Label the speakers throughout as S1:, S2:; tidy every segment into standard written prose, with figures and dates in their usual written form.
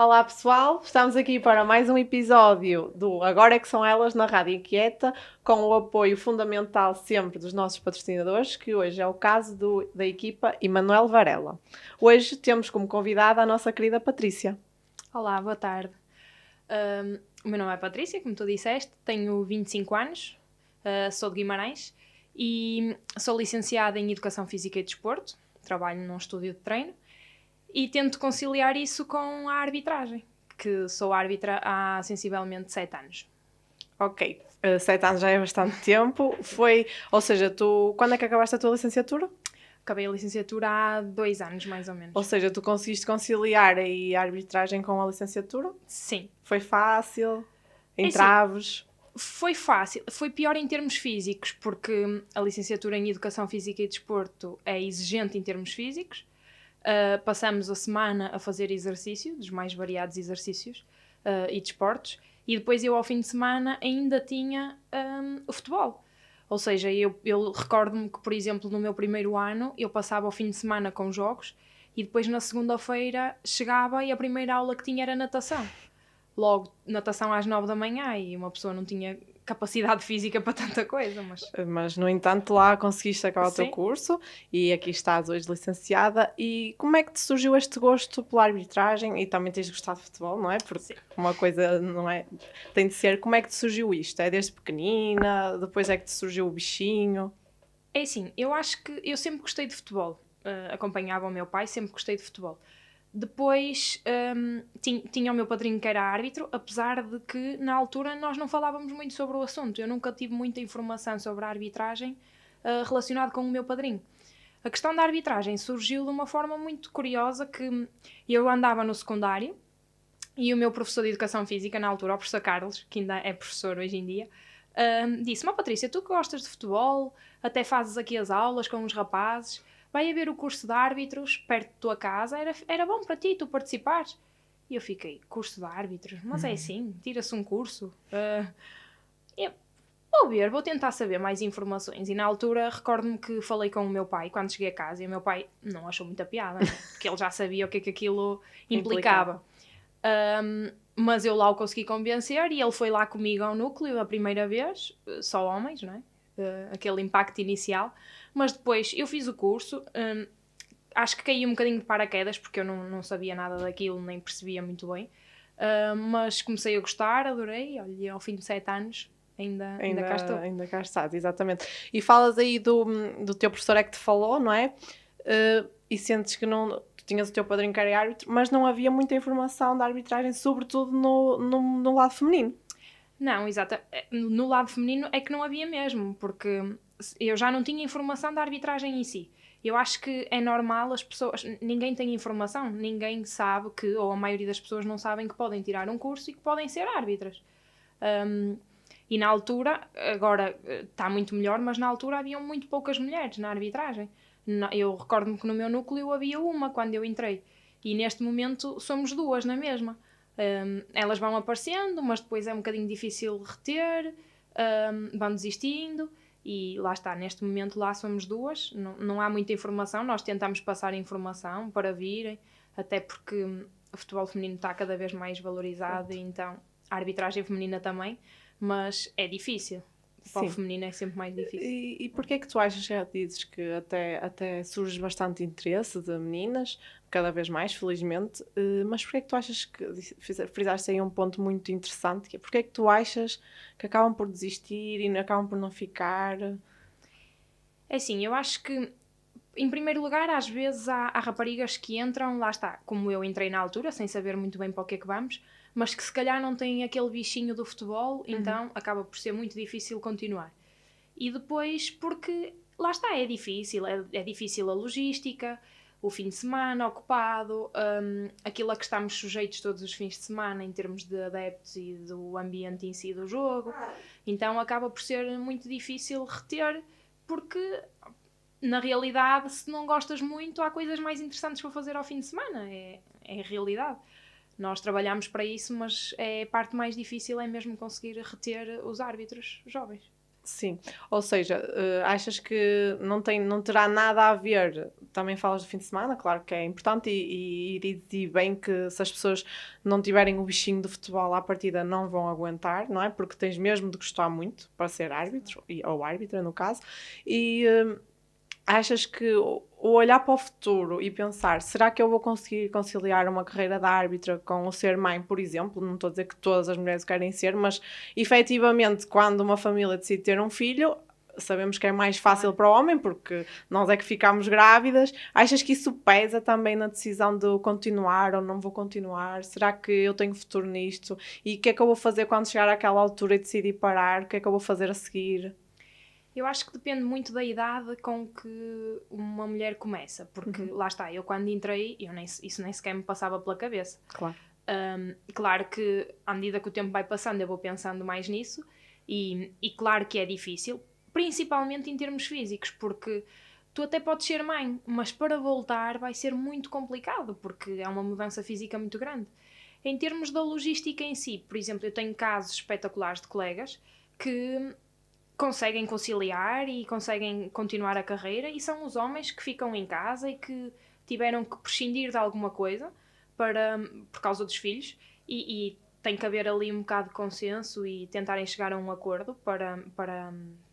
S1: Olá pessoal, estamos aqui para mais um episódio do Agora é que são elas na Rádio Inquieta, com o apoio fundamental sempre dos nossos patrocinadores, que hoje é o caso da equipa Emanuel Varela. Hoje temos como convidada a nossa querida Patrícia.
S2: Olá, boa tarde. O meu nome é Patrícia, como tu disseste, tenho 25 anos, sou de Guimarães e sou licenciada em Educação Física e Desporto, trabalho num estúdio de treino e tento conciliar isso com a arbitragem, que sou árbitra há sensivelmente 7 anos.
S1: Ok, 7 anos já é bastante tempo. Ou seja, quando é que acabaste a tua licenciatura?
S2: Acabei a licenciatura há 2 anos, mais ou menos.
S1: Ou seja, tu conseguiste conciliar aí a arbitragem com a licenciatura?
S2: Sim.
S1: Foi fácil? Entraves?
S2: Foi fácil. Foi pior em termos físicos, porque a licenciatura em Educação Física e Desporto é exigente em termos físicos. Passamos a semana a fazer exercício, dos mais variados exercícios e desportos, e depois eu ao fim de semana ainda tinha o futebol. Ou seja, eu recordo-me que, por exemplo, no meu primeiro ano eu passava o fim de semana com jogos e depois na segunda-feira chegava e a primeira aula que tinha era natação. Logo, natação às 9 da manhã e uma pessoa não tinha capacidade física para tanta coisa,
S1: Mas, no entanto, lá conseguiste acabar o teu
S2: Sim.
S1: curso e aqui estás hoje licenciada. E como é que te surgiu este gosto pela arbitragem? E também tens gostado de futebol, não é? Porque
S2: Sim.
S1: uma coisa não é... Tem de ser... Como é que te surgiu isto? É desde pequenina? Depois é que te surgiu o bichinho?
S2: É assim, eu acho que eu sempre gostei de futebol. Acompanhava o meu pai, sempre gostei de futebol. Depois tinha o meu padrinho que era árbitro, apesar de que na altura nós não falávamos muito sobre o assunto. Eu nunca tive muita informação sobre a arbitragem relacionada com o meu padrinho. A questão da arbitragem surgiu de uma forma muito curiosa, que eu andava no secundário e o meu professor de Educação Física, na altura, o professor Carlos, que ainda é professor hoje em dia, disse-me: Patrícia, tu que gostas de futebol, até fazes aqui as aulas com os rapazes, vai haver o curso de árbitros perto da tua casa, era bom para ti, tu participares. E eu fiquei: curso de árbitros? Mas é assim, tira-se um curso. Vou ver, vou tentar saber mais informações. E na altura recordo-me que falei com o meu pai quando cheguei a casa e o meu pai não achou muita piada, né? Porque ele já sabia o que é que aquilo implicava. Mas eu lá o consegui convencer e ele foi lá comigo ao núcleo a primeira vez, só homens, não é? Aquele impacto inicial. Mas depois eu fiz o curso, acho que caí um bocadinho de paraquedas porque eu não sabia nada daquilo, nem percebia muito bem. Mas comecei a gostar, adorei, olha, e ao fim de 7 anos ainda cá estou.
S1: Ainda cá estás, exatamente. E falas aí do teu professor é que te falou, não é? E sentes que não... Tu tinhas o teu padrinho que era árbitro, mas não havia muita informação da arbitragem, sobretudo no lado feminino.
S2: Não, exato. No lado feminino é que não havia mesmo, porque eu já não tinha informação da arbitragem em si. Eu acho que é normal as pessoas... Ninguém tem informação, ninguém sabe que, ou a maioria das pessoas não sabem que podem tirar um curso e que podem ser árbitras. E na altura, agora está muito melhor, mas na altura haviam muito poucas mulheres na arbitragem. Eu recordo-me que no meu núcleo havia uma quando eu entrei. E neste momento somos duas na mesma. Elas vão aparecendo, mas depois é um bocadinho difícil reter, vão desistindo. E lá está, neste momento lá somos duas. Não há muita informação, nós tentamos passar informação para virem, até porque o futebol feminino está cada vez mais valorizado, e então a arbitragem feminina também. Mas é difícil. Para o feminino é sempre mais difícil.
S1: E porquê é que tu achas, já dizes que até surge bastante interesse de meninas, cada vez mais, felizmente, mas porquê é que tu achas que, frisaste aí um ponto muito interessante, que é porquê é que tu achas que acabam por desistir e acabam por não ficar?
S2: É assim, eu acho que, em primeiro lugar, às vezes há raparigas que entram, lá está, como eu entrei na altura, sem saber muito bem para o que é que vamos, mas que se calhar não têm aquele bichinho do futebol, então acaba por ser muito difícil continuar. E depois, porque lá está, é difícil a logística, o fim de semana ocupado, aquilo a que estamos sujeitos todos os fins de semana em termos de adeptos e do ambiente em si do jogo. Então acaba por ser muito difícil reter, porque na realidade, se não gostas muito, há coisas mais interessantes para fazer ao fim de semana. É a realidade. Nós trabalhamos para isso, mas a parte mais difícil é mesmo conseguir reter os árbitros jovens.
S1: Sim, ou seja, achas que não terá nada a ver, também falas do fim de semana, claro que é importante e bem que se as pessoas não tiverem o bichinho do futebol à partida não vão aguentar, não é? Porque tens mesmo de gostar muito para ser árbitro, ou árbitra no caso, e achas que o olhar para o futuro e pensar, será que eu vou conseguir conciliar uma carreira de árbitra com o ser mãe, por exemplo? Não estou a dizer que todas as mulheres querem ser, mas efetivamente, quando uma família decide ter um filho, sabemos que é mais fácil para o homem, porque nós é que ficamos grávidas. Achas que isso pesa também na decisão de continuar ou não vou continuar? Será que eu tenho futuro nisto? E o que é que eu vou fazer quando chegar àquela altura e decidir parar? O que é que eu vou fazer a seguir?
S2: Eu acho que depende muito da idade com que uma mulher começa, porque lá está, eu quando entrei, isso nem sequer me passava pela cabeça.
S1: Claro.
S2: Claro que à medida que o tempo vai passando eu vou pensando mais nisso e claro que é difícil, principalmente em termos físicos, porque tu até podes ser mãe, mas para voltar vai ser muito complicado, porque é uma mudança física muito grande. Em termos da logística em si, por exemplo, eu tenho casos espetaculares de colegas que conseguem conciliar e conseguem continuar a carreira e são os homens que ficam em casa e que tiveram que prescindir de alguma coisa por causa dos filhos e tem que haver ali um bocado de consenso e tentarem chegar a um acordo para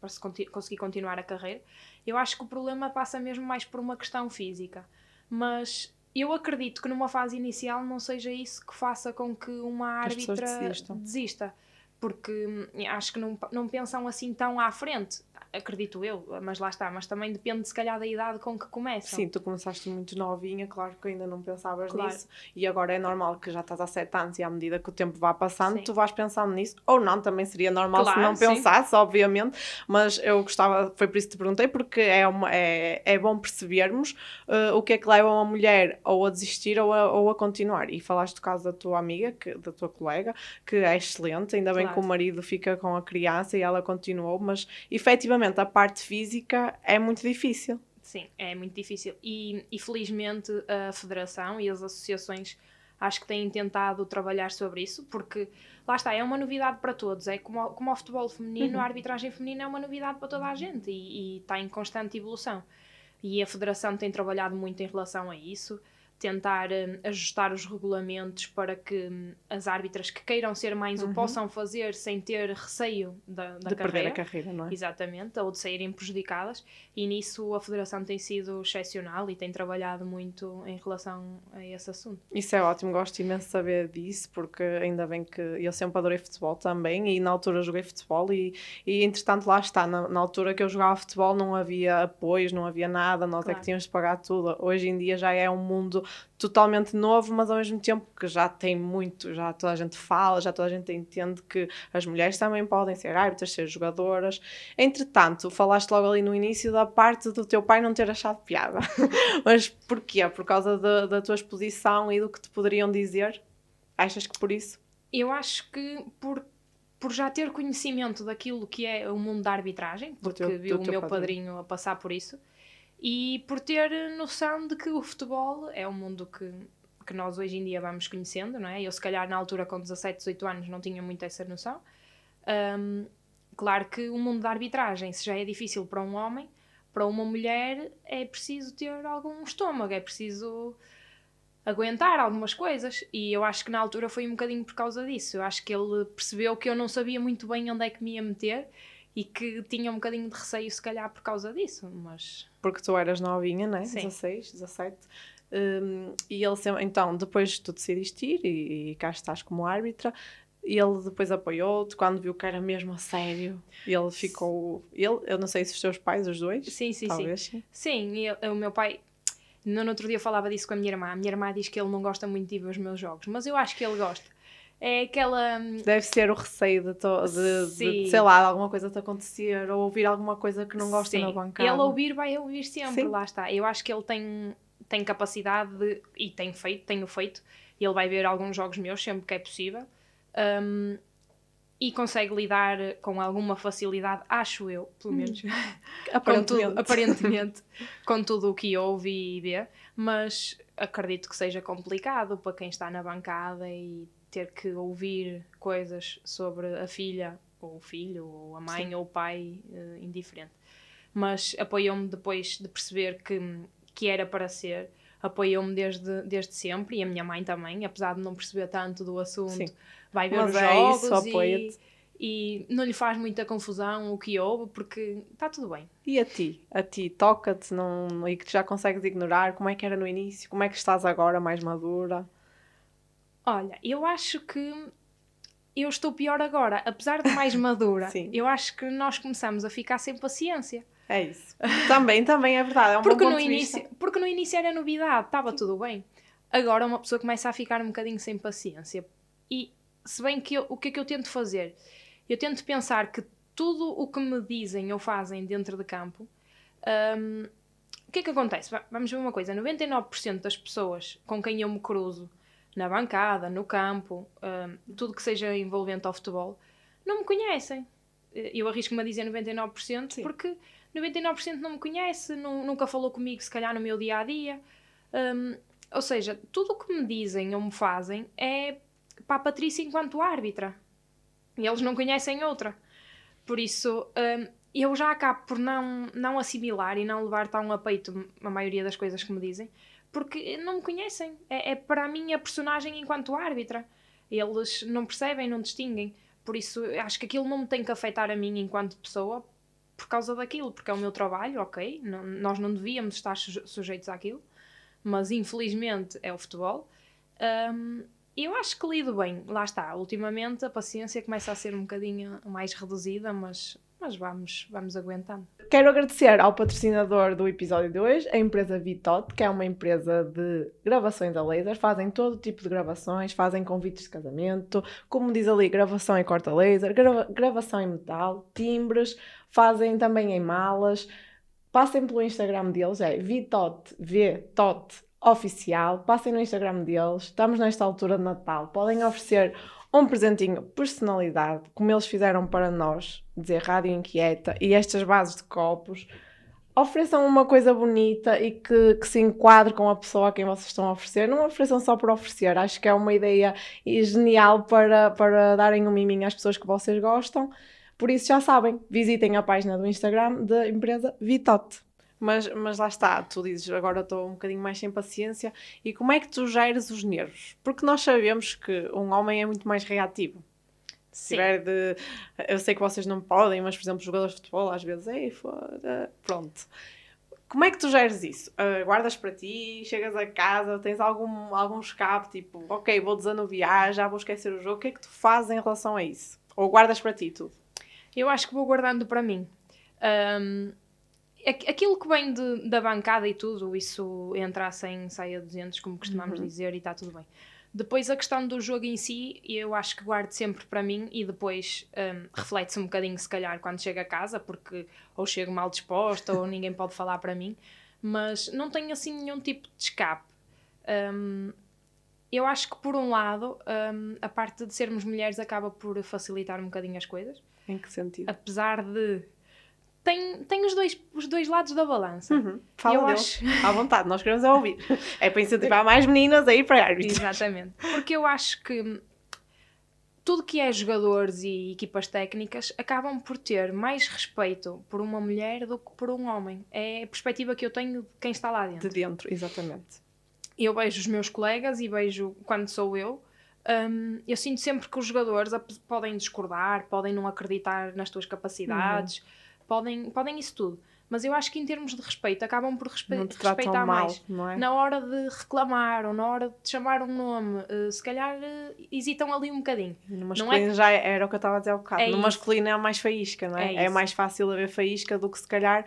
S2: se conseguir continuar a carreira. Eu acho que o problema passa mesmo mais por uma questão física, mas eu acredito que numa fase inicial não seja isso que faça com que uma árbitra desista. Porque acho que não pensam assim tão à frente, acredito eu, mas lá está, mas também depende se calhar da idade com que começam.
S1: Sim, tu começaste muito novinha, claro que ainda não pensavas nisso, e agora é normal que já estás há 7 anos e à medida que o tempo vá passando, tu vais pensando nisso, ou não, também seria normal se não pensasse, obviamente, mas eu gostava, foi por isso que te perguntei, porque é bom percebermos o que é que leva uma mulher ou a desistir ou a continuar, e falaste do caso da tua amiga, da tua colega, que é excelente, ainda bem que o marido fica com a criança e ela continuou, mas efetivamente a parte física é muito difícil.
S2: Sim, é muito difícil e felizmente a Federação e as associações acho que têm tentado trabalhar sobre isso, porque lá está, é uma novidade para todos, é como o futebol feminino, a arbitragem feminina é uma novidade para toda a gente e está em constante evolução. E a Federação tem trabalhado muito em relação a isso, tentar ajustar os regulamentos para que as árbitras que queiram ser mães o possam fazer sem ter receio da
S1: de
S2: carreira.
S1: perder a carreira, não é?
S2: Exatamente, ou de saírem prejudicadas, e nisso a Federação tem sido excepcional e tem trabalhado muito em relação a esse assunto.
S1: Isso é ótimo, gosto imenso de saber disso, porque ainda bem que eu sempre adorei futebol também, e na altura joguei futebol e entretanto lá está, na altura que eu jogava futebol não havia apoios, não havia nada, nós é que tínhamos de pagar tudo. Hoje em dia já é um mundo totalmente novo, mas ao mesmo tempo que já tem muito, já toda a gente fala, já toda a gente entende que as mulheres também podem ser árbitras, ser jogadoras. Entretanto, falaste logo ali no início da parte do teu pai não ter achado piada. Mas porquê? Por causa da tua exposição e do que te poderiam dizer? Achas que por isso?
S2: Eu acho que por já ter conhecimento daquilo que é o mundo da arbitragem, porque viu o meu padrinho a passar por isso, e por ter noção de que o futebol é um mundo que nós hoje em dia vamos conhecendo, não é? Eu se calhar na altura com 17, 18 anos não tinha muito essa noção. Claro que o mundo da arbitragem, se já é difícil para um homem, para uma mulher é preciso ter algum estômago, é preciso aguentar algumas coisas, e eu acho que na altura foi um bocadinho por causa disso. Eu acho que ele percebeu que eu não sabia muito bem onde é que me ia meter e que tinha um bocadinho de receio se calhar por causa disso, mas...
S1: Porque tu eras novinha, não é?
S2: Sim.
S1: 16, 17. E ele sempre... Então, depois tu decidiste ir e cá estás como árbitra, e ele depois apoiou-te quando viu que era mesmo a sério. E ele ficou... eu não sei se os teus pais, os dois?
S2: Sim,
S1: talvez,
S2: sim. Sim, e o meu pai... No outro dia falava disso com a minha irmã. A minha irmã diz que ele não gosta muito de ver os meus jogos, mas eu acho que ele gosta. É aquela...
S1: Deve ser o receio de sei lá, alguma coisa te acontecer ou ouvir alguma coisa que não gosta na bancada.
S2: Ele vai ouvir sempre, lá está. Eu acho que ele tem capacidade e tenho feito. Ele vai ver alguns jogos meus sempre que é possível. E consegue lidar com alguma facilidade, acho eu, pelo menos, aparentemente, com tudo o que ouve e vê, mas acredito que seja complicado para quem está na bancada e ter que ouvir coisas sobre a filha ou o filho, ou a mãe, ou o pai, indiferente. Mas apoiou-me depois de perceber que era para ser, apoiou-me desde sempre, e a minha mãe também, apesar de não perceber tanto do assunto,
S1: Sim.
S2: vai ver
S1: Mas
S2: os
S1: é isso,
S2: jogos
S1: apoia-te.
S2: e não lhe faz muita confusão o que houve, porque está tudo bem.
S1: E a ti? A ti toca-te e que tu já consegues ignorar? Como é que era no início? Como é que estás agora, mais madura?
S2: Olha, eu acho que eu estou pior agora, apesar de mais madura.
S1: Sim.
S2: Eu acho que nós começamos a ficar sem paciência.
S1: É isso. Também é verdade, é um bom
S2: Porque
S1: ponto de vista.
S2: porque no início era novidade, estava tudo bem. Agora uma pessoa começa a ficar um bocadinho sem paciência. E se bem que o que é que eu tento fazer? Eu tento pensar que tudo o que me dizem ou fazem dentro de campo, o que é que acontece? Vamos ver uma coisa, 99% das pessoas com quem eu me cruzo na bancada, no campo, tudo que seja envolvente ao futebol, não me conhecem. Eu arrisco-me a dizer 99%,
S1: Sim.
S2: porque 99% não me conhece, nunca falou comigo, se calhar, no meu dia-a-dia. Ou seja, tudo o que me dizem ou me fazem é para a Patrícia enquanto árbitra. E eles não conhecem outra. Por isso, eu já acabo por não assimilar e não levar tão a peito a maioria das coisas que me dizem, porque não me conhecem. É para mim a personagem enquanto árbitra. Eles não percebem, não distinguem. Por isso, acho que aquilo não me tem que afetar a mim enquanto pessoa por causa daquilo, porque é o meu trabalho, ok? Nós não devíamos estar sujeitos àquilo, mas infelizmente é o futebol. Eu acho que lido bem, lá está. Ultimamente a paciência começa a ser um bocadinho mais reduzida, mas vamos aguentando.
S1: Quero agradecer ao patrocinador do episódio de hoje, a empresa Vitot, que é uma empresa de gravações a laser. Fazem todo tipo de gravações, fazem convites de casamento, como diz ali, gravação em corta laser, gravação em metal, timbres, fazem também em malas. Passem pelo Instagram deles, é Vitot, V-Tot oficial. Passem no Instagram deles. Estamos nesta altura de Natal. Podem oferecer um presentinho personalidade, como eles fizeram para nós, dizer Rádio Inquieta e estas bases de copos. Ofereçam uma coisa bonita e que se enquadre com a pessoa a quem vocês estão a oferecer. Não ofereçam só por oferecer. Acho que é uma ideia genial para darem um miminho às pessoas que vocês gostam. Por isso já sabem, visitem a página do Instagram da empresa Vitot. Mas lá está, tu dizes, agora estou um bocadinho mais sem paciência. E como é que tu geres os nervos? Porque nós sabemos que um homem é muito mais reativo. Se tiver de... Eu sei que vocês não podem, mas, por exemplo, jogadores de futebol, às vezes, foda, pronto. Como é que tu geres isso? Guardas para ti, chegas a casa, tens algum escape, tipo, ok, vou desanuviar, já vou esquecer o jogo. O que é que tu fazes em relação a isso? Ou guardas para ti tudo?
S2: Eu acho que vou guardando para mim. Aquilo que vem da bancada e tudo, isso entra a 100, sai a 200, como costumamos dizer, e está tudo bem. Depois a questão do jogo em si, eu acho que guardo sempre para mim e depois reflete-se um bocadinho, se calhar, quando chego a casa, porque ou chego mal disposta ou ninguém pode falar para mim, mas não tenho assim nenhum tipo de escape. Eu acho que, por um lado, a parte de sermos mulheres acaba por facilitar um bocadinho as coisas.
S1: Em que sentido?
S2: Apesar de... Tem os dois lados da balança.
S1: Fala deles, à vontade, nós queremos ouvir. É para incentivar mais meninas a ir para árbitros.
S2: Exatamente. Porque eu acho que tudo que é jogadores e equipas técnicas acabam por ter mais respeito por uma mulher do que por um homem. É a perspectiva que eu tenho de quem está lá dentro.
S1: De dentro, exatamente.
S2: Eu vejo os meus colegas e vejo quando sou eu sinto sempre que os jogadores podem discordar, podem não acreditar nas tuas capacidades, podem isso tudo. Mas eu acho que em termos de respeito acabam por respeitar mais.
S1: Não é?
S2: Na hora de reclamar ou na hora de chamar um nome, se calhar hesitam ali um bocadinho.
S1: No masculino já era o que eu estava a dizer há bocado. No masculino é mais faísca, não é? É mais fácil haver faísca do que se calhar...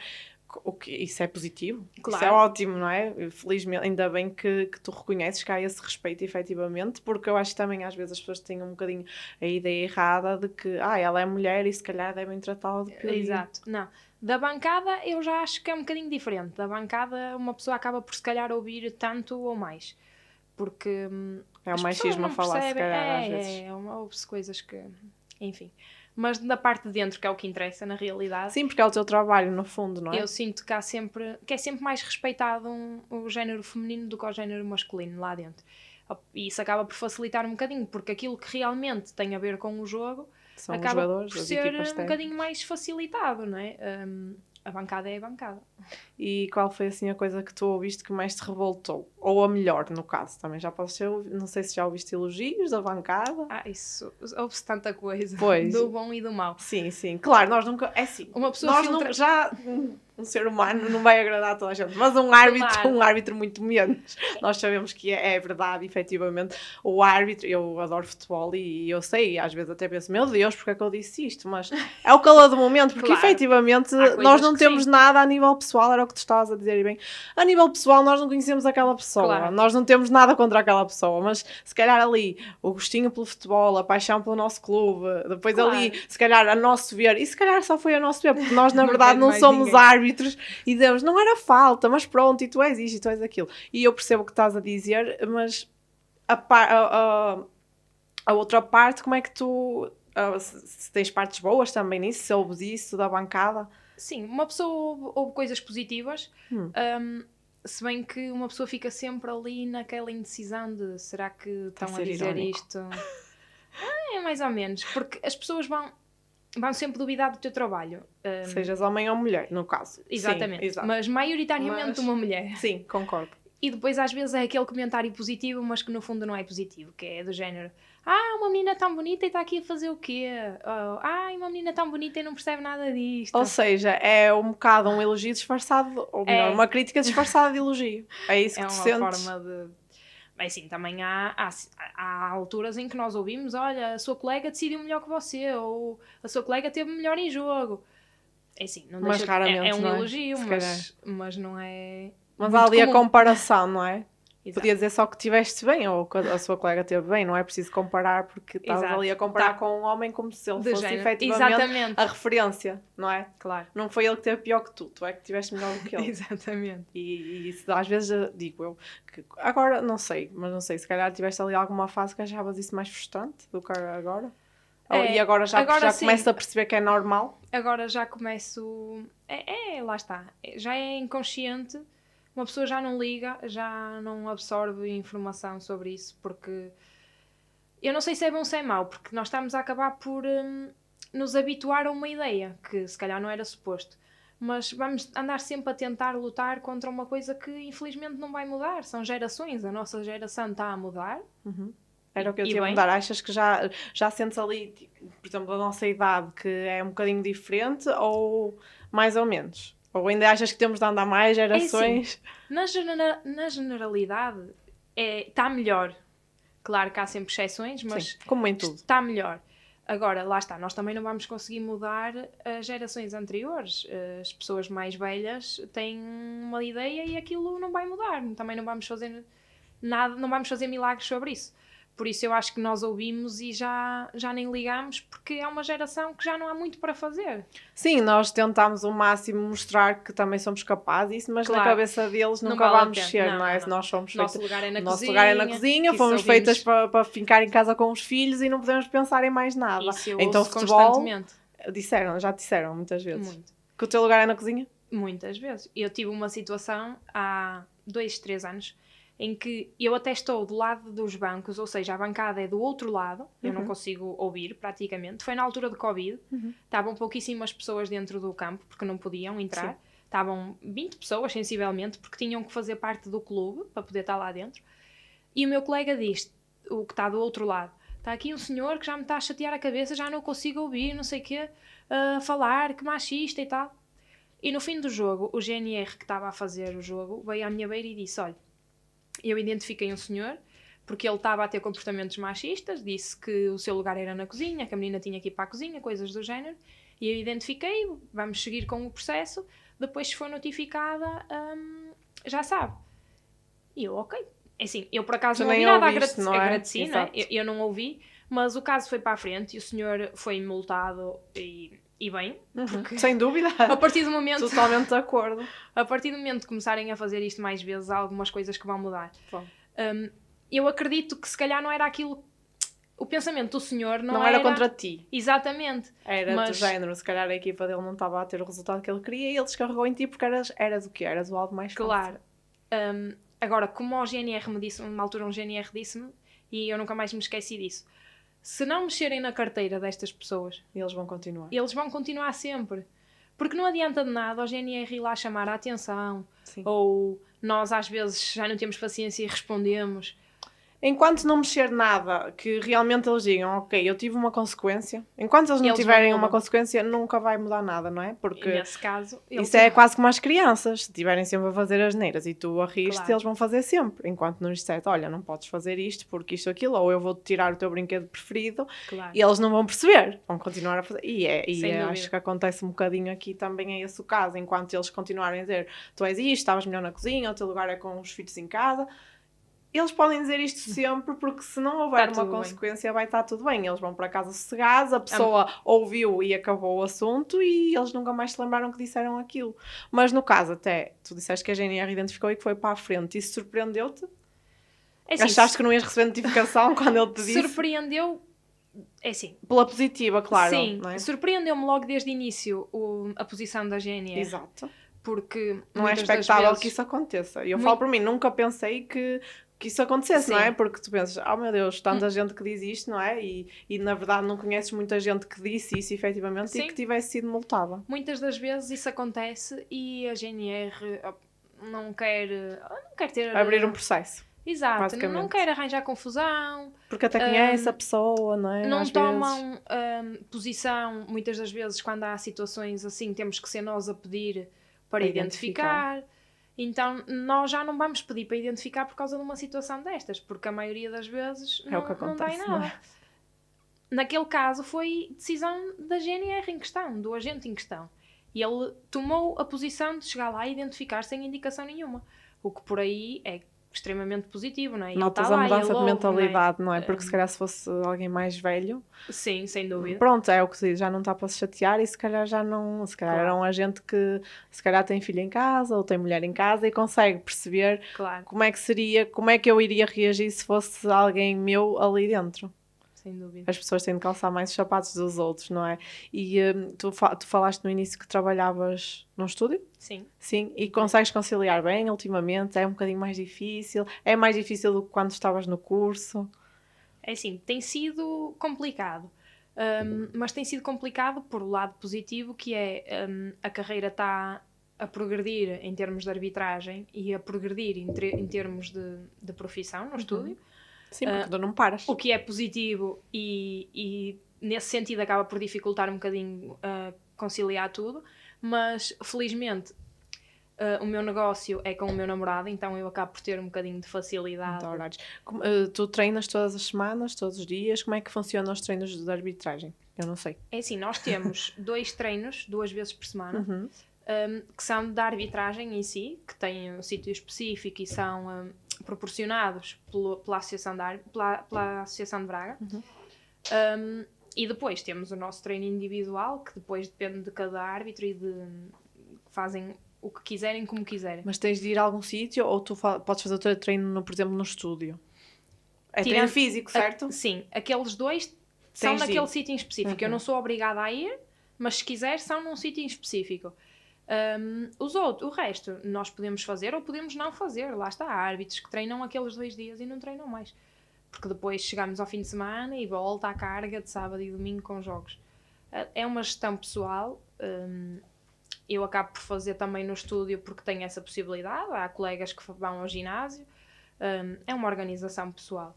S1: Isso é positivo, claro. Isso é ótimo, não é? Felizmente, ainda bem que tu reconheces que há esse respeito, efetivamente, porque eu acho que também às vezes as pessoas têm um bocadinho a ideia errada de que ela é mulher e se calhar devem tratá-la de pior.
S2: Exato, não. Da bancada eu já acho que é um bocadinho diferente. Da bancada uma pessoa acaba por se calhar ouvir tanto ou mais, porque
S1: é o machismo a falar, se calhar, às vezes.
S2: Ouve-se coisas que... Enfim... Mas da parte de dentro, que é o que interessa na realidade.
S1: Sim, porque é o teu trabalho, no fundo, não é?
S2: Eu sinto que é sempre mais respeitado o género feminino do que o género masculino lá dentro. E isso acaba por facilitar um bocadinho, porque aquilo que realmente tem a ver com o jogo,
S1: são os
S2: acaba
S1: jogadores,
S2: por
S1: as
S2: ser
S1: equipas
S2: um
S1: técnicas.
S2: bocadinho mais facilitado, não é? A bancada é a bancada.
S1: E qual foi assim a coisa que tu ouviste que mais te revoltou? Ou a melhor, no caso, também já posso ser, não sei se já ouviste elogios da bancada.
S2: Isso, ouve-se tanta coisa,
S1: Pois.
S2: do bom e do mau.
S1: Sim, sim, claro, nós nunca, é assim,
S2: Uma pessoa
S1: nós
S2: filtra...
S1: não, já, um ser humano não vai agradar a toda a gente, mas um árbitro muito menos. Nós sabemos que é verdade, efetivamente, o árbitro, eu adoro futebol e eu sei, às vezes até penso, meu Deus, porque é que eu disse isto? Mas é o calor do momento, porque
S2: Claro,
S1: efetivamente nós não temos nada a nível pessoal, era o que tu estavas a dizer e bem, a nível pessoal nós não conhecemos aquela pessoa,
S2: Claro.
S1: nós não temos nada contra aquela pessoa, mas se calhar ali, o gostinho pelo futebol, a paixão pelo nosso clube, depois ali, se calhar a nosso ver, e se calhar só foi a nosso ver, porque nós na verdade não somos árbitros e dizemos, não era falta, mas pronto, e tu és isto, e tu és aquilo. E eu percebo o que estás a dizer, mas a outra parte, como é que tu, se tens partes boas também nisso, se ouves isso da bancada?
S2: Sim, uma pessoa ouve coisas positivas, se bem que uma pessoa fica sempre ali naquela indecisão de será que estão a dizer irónico. Isto? É mais ou menos, porque as pessoas vão sempre duvidar do teu trabalho.
S1: Sejas homem ou mulher, no caso.
S2: Exatamente,
S1: sim,
S2: mas maioritariamente uma mulher.
S1: Sim, concordo.
S2: E depois às vezes é aquele comentário positivo, mas que no fundo não é positivo, que é do género uma menina tão bonita e está aqui a fazer o quê? Uma menina tão bonita e não percebe nada disto.
S1: Ou seja, é um bocado um elogio disfarçado, ou melhor, uma crítica disfarçada de elogio. É isso que tu sentes? É uma
S2: forma de... Bem, sim, também há alturas em que nós ouvimos, olha, a sua colega decidiu melhor que você, ou a sua colega teve melhor em jogo. É assim, não deixa... É um elogio, mas não é...
S1: Mas há ali a comparação, não é? Exato. Podia dizer só que estiveste bem ou que a sua colega esteve bem, não é preciso comparar porque estás ali a comparar com um homem como se ele fosse efetivamente a referência, não é?
S2: Claro.
S1: Não foi ele que teve pior que tu é que tiveste melhor do que ele.
S2: Exatamente.
S1: E isso às vezes digo eu, que agora não sei, se calhar tiveste ali alguma fase que achavas isso mais frustrante do que agora? E agora já começo a perceber que é normal?
S2: Agora já começo... lá está. Já é inconsciente. Uma pessoa já não liga, já não absorve informação sobre isso, porque eu não sei se é bom ou se é mau, porque nós estamos a acabar por nos habituar a uma ideia, que se calhar não era suposto, mas vamos andar sempre a tentar lutar contra uma coisa que infelizmente não vai mudar, são gerações, a nossa geração está a mudar.
S1: Era o que eu tinha a mudar, achas que já sentes ali, por exemplo, da nossa idade, que é um bocadinho diferente, ou mais ou menos? Ou ainda achas que temos de andar mais gerações?
S2: É assim, na generalidade está melhor. Claro que há sempre exceções, mas
S1: como em tudo.
S2: Está melhor. Agora, lá está, nós também não vamos conseguir mudar as gerações anteriores. As pessoas mais velhas têm uma ideia e aquilo não vai mudar. Também não vamos fazer nada, não vamos fazer milagres sobre isso. Por isso eu acho que nós ouvimos e já nem ligamos, porque é uma geração que já não há muito para fazer.
S1: Sim, nós tentámos o máximo mostrar que também somos capazes, mas na cabeça deles nunca vamos ser, não é? Nós somos feitas...
S2: Nosso lugar é na
S1: cozinha, fomos feitas para ficar em casa com os filhos e não podemos pensar em mais nada.
S2: Isso eu
S1: então
S2: ouço
S1: futebol,
S2: constantemente.
S1: Já te disseram muitas vezes.
S2: Muito.
S1: Que o teu lugar é na cozinha?
S2: Muitas vezes. Eu tive uma situação há 2-3 anos em que eu até estou do lado dos bancos, ou seja, a bancada é do outro lado, eu não consigo ouvir praticamente. Foi na altura de Covid, estavam pouquíssimas pessoas dentro do campo, porque não podiam entrar. Sim. Estavam 20 pessoas, sensivelmente, porque tinham que fazer parte do clube, para poder estar lá dentro. E o meu colega diz, o que está do outro lado, está aqui um senhor que já me está a chatear a cabeça, já não consigo ouvir, não sei o quê, falar, que machista e tal. E no fim do jogo, o GNR que estava a fazer o jogo, veio à minha beira e disse, olha, eu identifiquei um senhor, porque ele estava a ter comportamentos machistas, disse que o seu lugar era na cozinha, que a menina tinha que ir para a cozinha, coisas do género, e eu identifiquei, vamos seguir com o processo, depois se for notificada, já sabe. E eu, ok. Assim, eu por acaso não ouvi nada, agradeci, não é? Eu não ouvi, mas o caso foi para a frente e o senhor foi multado e bem, porque
S1: sem dúvida,
S2: a partir do momento
S1: totalmente de acordo,
S2: a partir do momento que começarem a fazer isto mais vezes há algumas coisas que vão mudar. Eu acredito que se calhar não era aquilo, o pensamento do senhor não era
S1: contra ti,
S2: exatamente,
S1: era do género, se calhar a equipa dele não estava a ter o resultado que ele queria e ele descarregou em ti porque eras o quê? Eras o algo mais fácil.
S2: Claro. Agora, como o GNR me disse, uma altura um GNR disse-me, e eu nunca mais me esqueci disso, Se não mexerem na carteira destas pessoas,
S1: eles vão continuar.
S2: Eles vão continuar sempre. Porque não adianta de nada o GNR ir lá chamar a atenção.
S1: Sim.
S2: Ou nós às vezes já não temos paciência e respondemos.
S1: Enquanto não mexer nada, que realmente eles digam, ok, eu tive uma consequência. Enquanto eles não tiverem uma consequência, nunca vai mudar nada, não é? Porque
S2: e nesse caso,
S1: isso é quase como as crianças. Se estiverem sempre a fazer asneiras e tu a rires,
S2: Claro.
S1: eles vão fazer sempre. Enquanto não lhes disser, olha, não podes fazer isto porque isto ou aquilo, ou eu vou-te tirar o teu brinquedo preferido,
S2: Claro.
S1: e eles não vão perceber. Vão continuar a fazer. E
S2: Sem
S1: acho que acontece um bocadinho aqui também é esse o caso. Enquanto eles continuarem a dizer, tu és isto, estavas melhor na cozinha, o teu lugar é com os filhos em casa... Eles podem dizer isto sempre, porque se não houver uma consequência vai estar tudo bem. Eles vão para casa sossegados, a pessoa ouviu e acabou o assunto e eles nunca mais se lembraram que disseram aquilo. Mas no caso até, tu disseste que a GNR identificou e que foi para a frente. Isso surpreendeu-te?
S2: É assim,
S1: achaste que não ias receber notificação quando ele te disse?
S2: Surpreendeu, é assim.
S1: Pela positiva, claro.
S2: Sim,
S1: não é?
S2: Surpreendeu-me logo desde o início a posição da GNR.
S1: Exato.
S2: Porque
S1: não é expectável que isso aconteça. E eu falo por mim, nunca pensei que isso acontecesse,
S2: Sim.
S1: não é? Porque tu pensas, oh meu Deus, tanta gente que diz isto, não é? E na verdade não conheces muita gente que disse isso efetivamente. Sim. E que tivesse sido multada.
S2: Muitas das vezes isso acontece e a GNR não quer ter...
S1: Abrir um processo.
S2: Exato, não quer arranjar confusão.
S1: Porque até conhece a pessoa, não é?
S2: Não tomam posição, muitas das vezes quando há situações assim, temos que ser nós a pedir para identificar. Então, nós já não vamos pedir para identificar por causa de uma situação destas, porque a maioria das vezes não dá em nada. É? Naquele caso, foi decisão da GNR em questão, do agente em questão. E ele tomou a posição de chegar lá e identificar sem indicação nenhuma. O que por aí é extremamente positivo, não é?
S1: Notas a mudança de mentalidade, não é? Porque se calhar se fosse alguém mais velho...
S2: Sim, sem dúvida.
S1: Pronto, é o que se diz, já não está para se chatear e se calhar já não... Se calhar era um agente que se calhar tem filho em casa ou tem mulher em casa e consegue perceber como é que seria, como é que eu iria reagir se fosse alguém meu ali dentro.
S2: Sem dúvida.
S1: As pessoas têm de calçar mais os sapatos dos outros, não é? E tu falaste no início que trabalhavas num estúdio?
S2: Sim.
S1: Sim, e consegues conciliar bem ultimamente? É um bocadinho mais difícil? É mais difícil do que quando estavas no curso?
S2: É assim, tem sido complicado. Mas tem sido complicado por o lado positivo, que é a carreira está a progredir em termos de arbitragem e a progredir em termos de profissão no estúdio.
S1: Sim, porque tu não paras.
S2: O que é positivo e nesse sentido acaba por dificultar um bocadinho conciliar tudo, mas felizmente o meu negócio é com o meu namorado, então eu acabo por ter um bocadinho de facilidade.
S1: Tu treinas todas as semanas, todos os dias? Como é que funcionam os treinos de arbitragem? Eu não sei.
S2: É assim, nós temos 2 treinos, 2 vezes por semana, que são da arbitragem em si, que têm um sítio específico e são proporcionados pela Associação pela Associação de Braga. E depois temos o nosso treino individual, que depois depende de cada árbitro e fazem o que quiserem, como quiserem.
S1: Mas tens de ir a algum sítio ou tu podes fazer o teu treino, por exemplo, no estúdio? É treino físico, certo?
S2: Sim, aqueles 2 são naquele sítio em específico. Eu não sou obrigada a ir, mas se quiser são num sítio em específico. O resto nós podemos fazer ou podemos não fazer. Lá está, há árbitros que treinam aqueles 2 dias e não treinam mais. Porque depois chegamos ao fim de semana e volta à carga de sábado e domingo com jogos. É uma gestão pessoal. Eu acabo por fazer também no estúdio porque tenho essa possibilidade. Há colegas que vão ao ginásio. É uma organização pessoal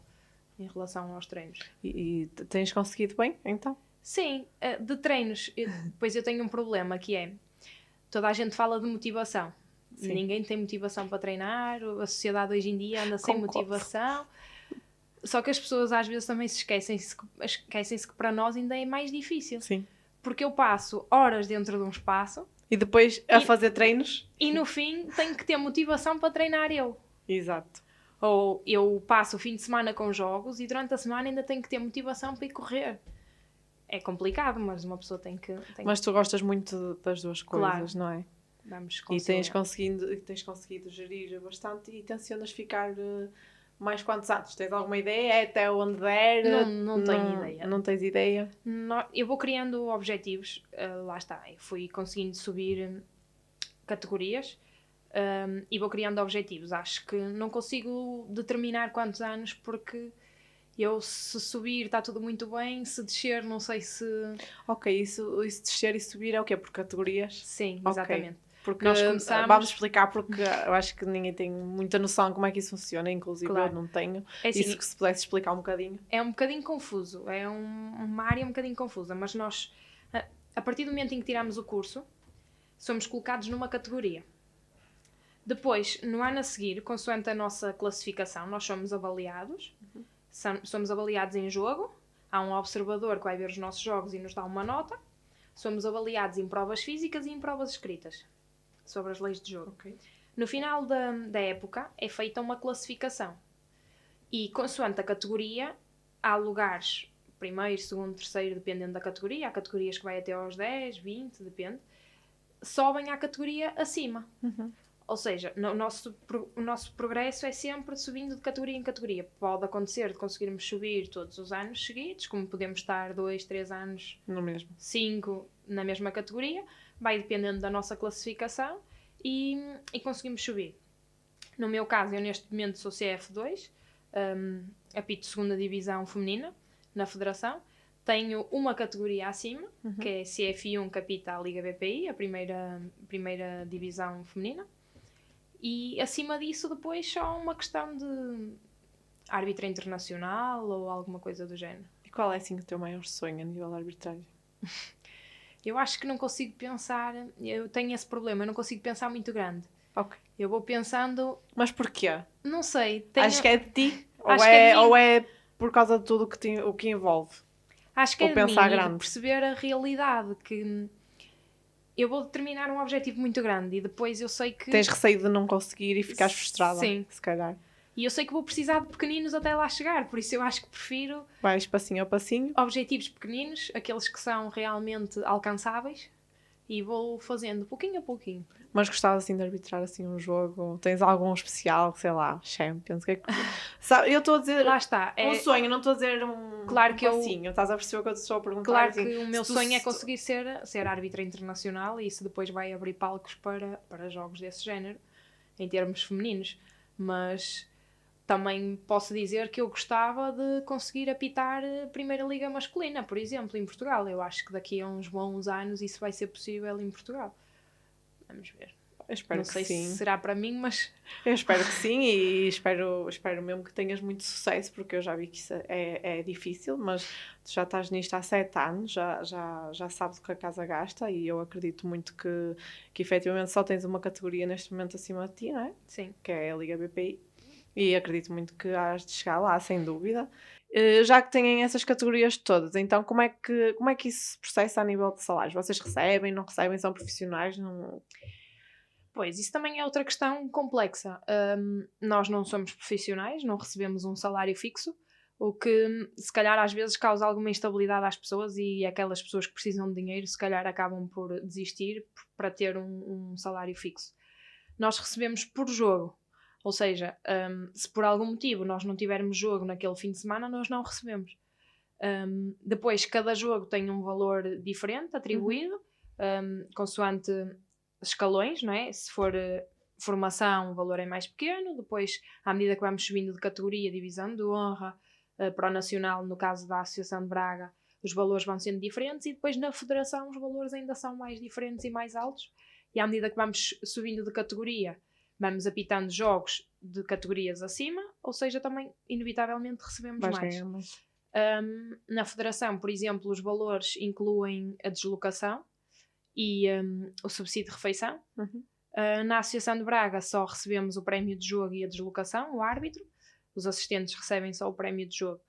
S2: em relação aos treinos.
S1: E tens conseguido bem, então?
S2: Sim, de treinos. Depois eu tenho um problema que é... Toda a gente fala de motivação. Sim. Ninguém tem motivação para treinar. A sociedade hoje em dia anda sem motivação. Só que as pessoas às vezes também se esquecem-se que para nós ainda é mais difícil.
S1: Sim.
S2: Porque eu passo horas dentro de um espaço...
S1: E depois a fazer treinos?
S2: E no fim tenho que ter motivação para treinar eu.
S1: Exato.
S2: Ou eu passo o fim de semana com jogos e durante a semana ainda tenho que ter motivação para ir correr. É complicado, mas uma pessoa tem que...
S1: Mas tu gostas muito das duas coisas, não é?
S2: Vamos
S1: conciliar. E tens conseguido gerir bastante e tencionas ficar mais quantos anos? Tens alguma ideia? É até onde der?
S2: Não tenho ideia.
S1: Não tens ideia?
S2: Eu vou criando objetivos. Lá está. Eu fui conseguindo subir categorias e vou criando objetivos. Acho que não consigo determinar quantos anos porque Eu, se subir, está tudo muito bem. Se descer, não sei se...
S1: Ok, isso descer e subir é o quê? Por categorias?
S2: Sim,
S1: Ok.
S2: exatamente.
S1: Porque
S2: Nós começamos...
S1: vamos explicar, porque eu acho que ninguém tem muita noção de como é que isso funciona, inclusive
S2: Claro.
S1: eu não tenho.
S2: É assim,
S1: Isso que se pudesse explicar um bocadinho.
S2: é um bocadinho confuso, é uma área um bocadinho confusa, mas nós, a partir do momento em que tiramos o curso, somos colocados numa categoria. Depois, no ano a seguir, consoante a nossa classificação, nós somos avaliados. Somos avaliados em jogo. Há um observador que vai ver os nossos jogos e nos dá uma nota. Somos avaliados em provas físicas e em provas escritas sobre as leis de jogo.
S1: Okay.
S2: No final da época é feita uma classificação. E consoante a categoria, há lugares, primeiro, segundo, terceiro, dependendo da categoria. Há categorias que vai até aos 10, 20, depende. Sobem à categoria acima. Ou seja, o nosso progresso é sempre subindo de categoria em categoria. Pode acontecer de conseguirmos subir todos os anos seguidos, como podemos estar 2, 3 anos,
S1: no mesmo.
S2: 5 na mesma categoria. Vai dependendo da nossa classificação e conseguimos subir. No meu caso, eu neste momento sou CF2, apito segunda divisão feminina na federação. Tenho uma categoria acima, que é CF1, que apita a Liga BPI, a primeira divisão feminina. E acima disso depois só uma questão de árbitra internacional ou alguma coisa do género.
S1: E qual é assim o teu maior sonho a nível de arbitragem?
S2: Eu acho que não consigo pensar, eu tenho esse problema, eu não consigo pensar muito grande.
S1: Ok.
S2: Eu vou pensando...
S1: Mas porquê?
S2: Não sei.
S1: Acho que é de ti?
S2: Acho
S1: Ou é por causa de tudo o que envolve?
S2: Acho que
S1: ou
S2: é de
S1: pensar
S2: mim,
S1: grande?
S2: de perceber a realidade, que eu vou determinar um objetivo muito grande e depois eu sei que...
S1: Tens receio de não conseguir e ficares frustrada?
S2: Sim.
S1: Se calhar.
S2: E eu sei que vou precisar de pequeninos até lá chegar, por isso eu acho que prefiro...
S1: Vais passinho a passinho?
S2: Objetivos pequeninos, aqueles que são realmente alcançáveis, e vou fazendo pouquinho a pouquinho.
S1: Mas gostavas assim de arbitrar assim um jogo? Tens algum especial, sei lá, Champions? Que é que... Sabe, eu estou a dizer...
S2: Lá está.
S1: Um sonho, não estou a dizer um passinho. Estás a perceber o que eu estou a perguntar?
S2: Claro
S1: assim,
S2: que o meu sonho é conseguir ser árbitra internacional e isso depois vai abrir palcos para jogos desse género, em termos femininos. Mas também posso dizer que eu gostava de conseguir apitar a Primeira Liga Masculina, por exemplo, em Portugal. Eu acho que daqui a uns bons anos isso vai ser possível em Portugal. Vamos ver.
S1: Eu espero
S2: não
S1: que
S2: sei
S1: sim.
S2: se será para mim, mas...
S1: Eu espero que sim e espero mesmo que tenhas muito sucesso, porque eu já vi que isso é difícil, mas tu já estás nisto há 7 anos, já sabes o que a casa gasta e eu acredito muito que efetivamente só tens uma categoria neste momento acima de ti, não é?
S2: Sim.
S1: Que é a Liga BPI. E acredito muito que has de chegar lá, sem dúvida. Já que têm essas categorias todas, então como é que isso se processa a nível de salários? Vocês recebem, não recebem, são profissionais? Não...
S2: Pois, isso também é outra questão complexa. Nós não somos profissionais, não recebemos um salário fixo, o que se calhar às vezes causa alguma instabilidade às pessoas e aquelas pessoas que precisam de dinheiro se calhar acabam por desistir para ter um salário fixo. Nós recebemos por jogo. Ou seja, se por algum motivo nós não tivermos jogo naquele fim de semana, nós não recebemos. Depois, cada jogo tem um valor diferente atribuído, consoante escalões, não é? Se for formação, o valor é mais pequeno. Depois, à medida que vamos subindo de categoria, divisão de honra, para o nacional, no caso da Associação de Braga, os valores vão sendo diferentes. E depois, na federação, os valores ainda são mais diferentes e mais altos. E à medida que vamos subindo de categoria, vamos apitando jogos de categorias acima, ou seja, também inevitavelmente recebemos mais. Na federação, por exemplo, os valores incluem a deslocação e o subsídio de refeição. Na Associação de Braga só recebemos o prémio de jogo e a deslocação, o árbitro. Os assistentes recebem só o prémio de jogo.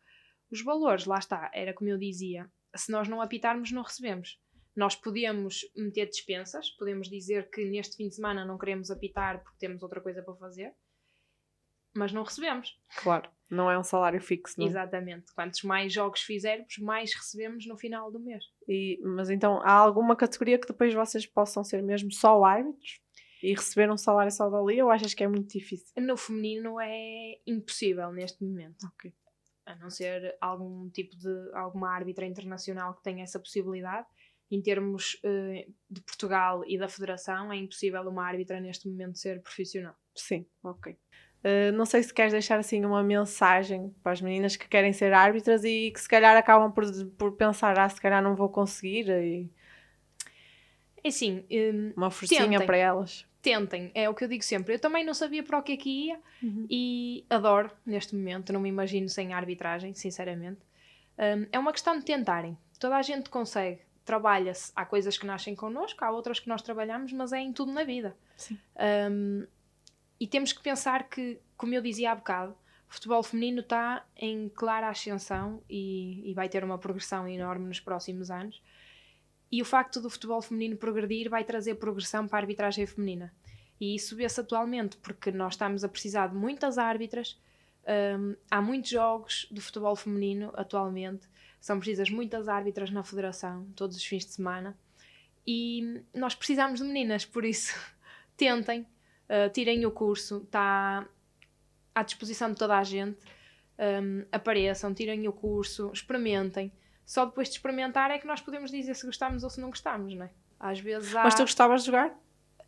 S2: Os valores, lá está, era como eu dizia, se nós não apitarmos não recebemos. Nós podemos meter dispensas, podemos dizer que neste fim de semana não queremos apitar porque temos outra coisa para fazer, mas não recebemos.
S1: Claro, não é um salário fixo, não é?
S2: Exatamente. Quantos mais jogos fizermos, mais recebemos no final do mês.
S1: Mas então, há alguma categoria que depois vocês possam ser mesmo só árbitros e receber um salário só dali, ou achas que é muito difícil?
S2: No feminino é impossível neste momento.
S1: Ok.
S2: A não ser alguma árbitra internacional que tenha essa possibilidade. Em termos de Portugal e da Federação, é impossível uma árbitra neste momento ser profissional.
S1: Sim, ok. Não sei se queres deixar assim uma mensagem para as meninas que querem ser árbitras e que se calhar acabam por pensar, se calhar não vou conseguir. E
S2: É assim,
S1: uma forcinha para elas.
S2: Tentem, é o que eu digo sempre. Eu também não sabia para o que é que ia e adoro neste momento, não me imagino sem arbitragem, sinceramente. É uma questão de tentarem. Toda a gente consegue. Trabalha-se. Há coisas que nascem connosco, há outras que nós trabalhamos, mas é em tudo na vida.
S1: Sim.
S2: E temos que pensar que, como eu dizia há bocado, o futebol feminino está em clara ascensão e vai ter uma progressão enorme nos próximos anos. E o facto do futebol feminino progredir vai trazer progressão para a arbitragem feminina. E isso vê-se atualmente, porque nós estamos a precisar de muitas árbitras. Há muitos jogos do futebol feminino atualmente. São precisas muitas árbitras na federação, todos os fins de semana. E nós precisamos de meninas, por isso tentem, tirem o curso, está à disposição de toda a gente. Apareçam, tirem o curso, experimentem. Só depois de experimentar é que nós podemos dizer se gostamos ou se não gostamos, não é? Às vezes há...
S1: Mas tu gostavas de jogar?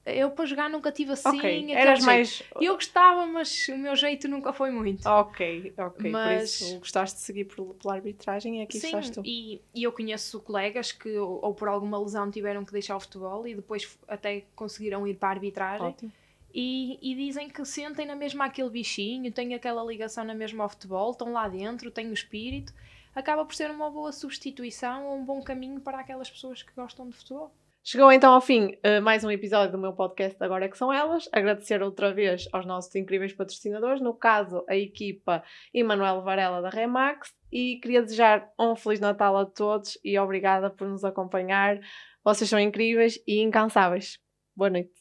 S2: Eu para jogar nunca tive assim.
S1: Ok, eras mais...
S2: Eu gostava, mas o meu jeito nunca foi muito.
S1: Ok.
S2: Mas...
S1: Por isso gostaste de seguir pela arbitragem e aqui estás tu.
S2: E eu conheço colegas que ou por alguma lesão tiveram que deixar o futebol e depois até conseguiram ir para a arbitragem.
S1: Ótimo.
S2: E dizem que sentem na mesma aquele bichinho, têm aquela ligação na mesma ao futebol, estão lá dentro, têm o espírito. Acaba por ser uma boa substituição ou um bom caminho para aquelas pessoas que gostam de futebol.
S1: Chegou então ao fim mais um episódio do meu podcast Agora é que são elas. Agradecer outra vez aos nossos incríveis patrocinadores, no caso a equipa Emanuel Varela da Remax, e queria desejar um Feliz Natal a todos e obrigada por nos acompanhar. Vocês são incríveis e incansáveis. Boa noite.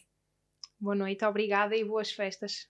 S2: Boa noite, obrigada e boas festas.